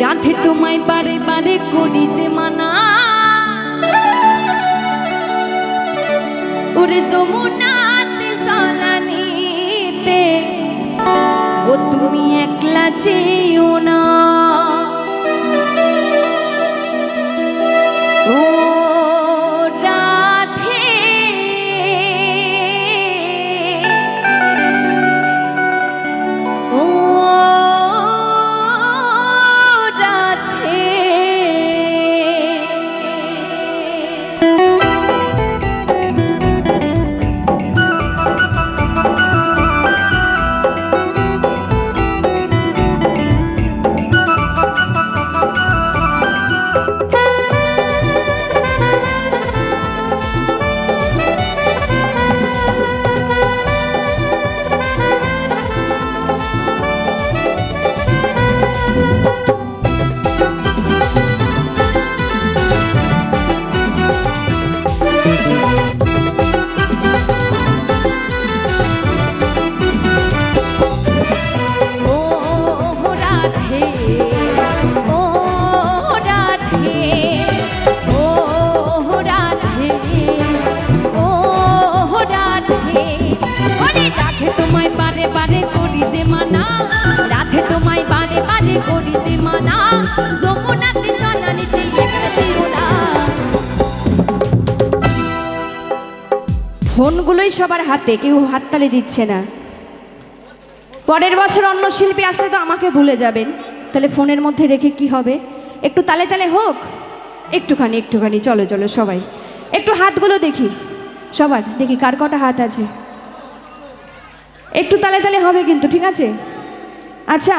রাধে তোমায় বারে বারে করি যে মানা, ওরে যমুনাতে জলানিতে ও তুমি একলা যেও না। ও রাধে ও রাধে ফোনগুলোই সবার হাতে, কেউ হাততালি দিচ্ছে না। পরের বছর অন্য শিল্পী আসলে তো আমাকে ভুলে যাবেন, তাহলে ফোনের মধ্যে রেখে কি হবে? একটু তালে তালে হোক, একটুখানি একটুখানি। চলো চলো সবাই একটু হাতগুলো দেখি, সবার দেখি কার কটা হাত আছে। একটু তালে তালে হবে কিন্তু, ঠিক আছে? আচ্ছা,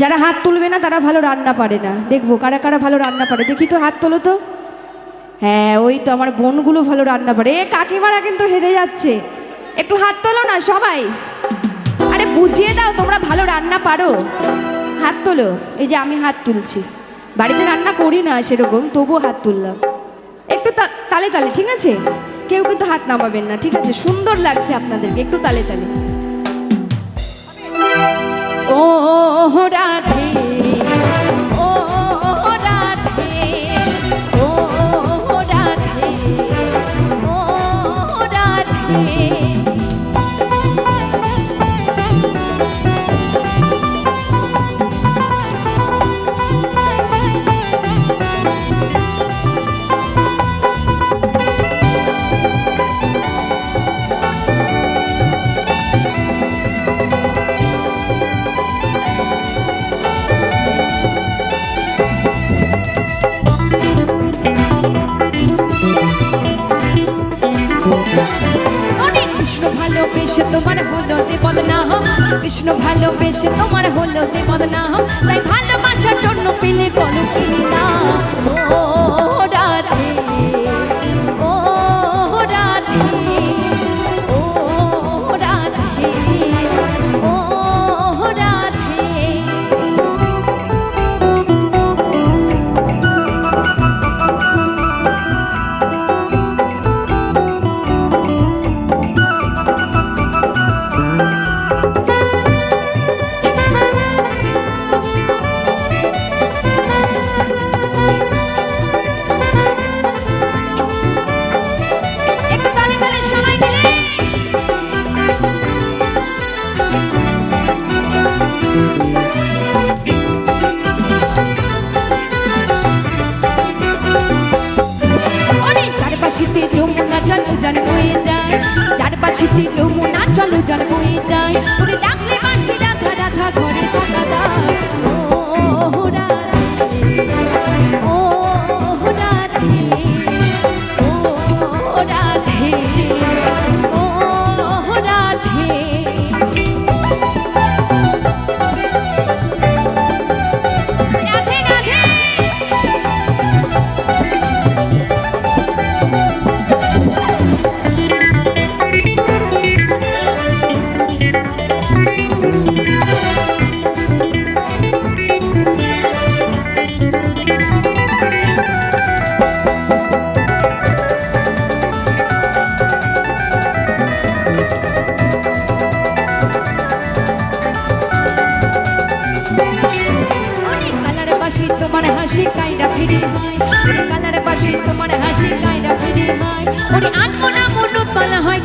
যারা হাত তুলবে না তারা ভালো রান্না পারে না। দেখবো কারা কারা ভালো রান্না পারে, দেখি তো হাত তোলো তো। হ্যাঁ, ওই তো আমার বোনগুলো ভালো রান্না পারে। এ কাকিমারা কিন্তু হেরে যাচ্ছে, একটু হাত তোলো না সবাই। আরে বুঝিয়ে দাও তোমরা ভালো রান্না পারো, হাত তোলো। এই যে আমি হাত তুলছি, বাড়িতে রান্না করি না সেরকম, তবুও হাত তুললাম। একটু তালে তালে, ঠিক আছে? কেউ কিন্তু হাত নামাবেন না, ঠিক আছে? সুন্দর লাগছে আপনাদেরকে, একটু তালে তালে। ও রাধে ও রাধে ও রাধে ও রাধে। ভালোবেসে তোমার হলো যে বদনাম, কৃষ্ণ ভালোবেসে তোমার হলো যে বদনাম, তাই ভালোবাসার জন্য পেলে কলঙ্কিনী নাম। ও রাধে ও রাধে ও রাধে ও রাধে। যমুনা চলো জান বয়ে যায়, চারপাশিতে যমুনা চলো জান বয়ে যায়, ওরে ডাকলে বাঁশি রাধা রাধা ঘরে থাকা দায়। ও রাধে ও রাধে ও রাধে ও রাধে। বাসি তোমার হাসি কাইরা ফিরি হয়, ওরে কালার বাসি তোমার হাসি কাইরা ফিরি হয়, ওরে আনমনা মনুতলা হয়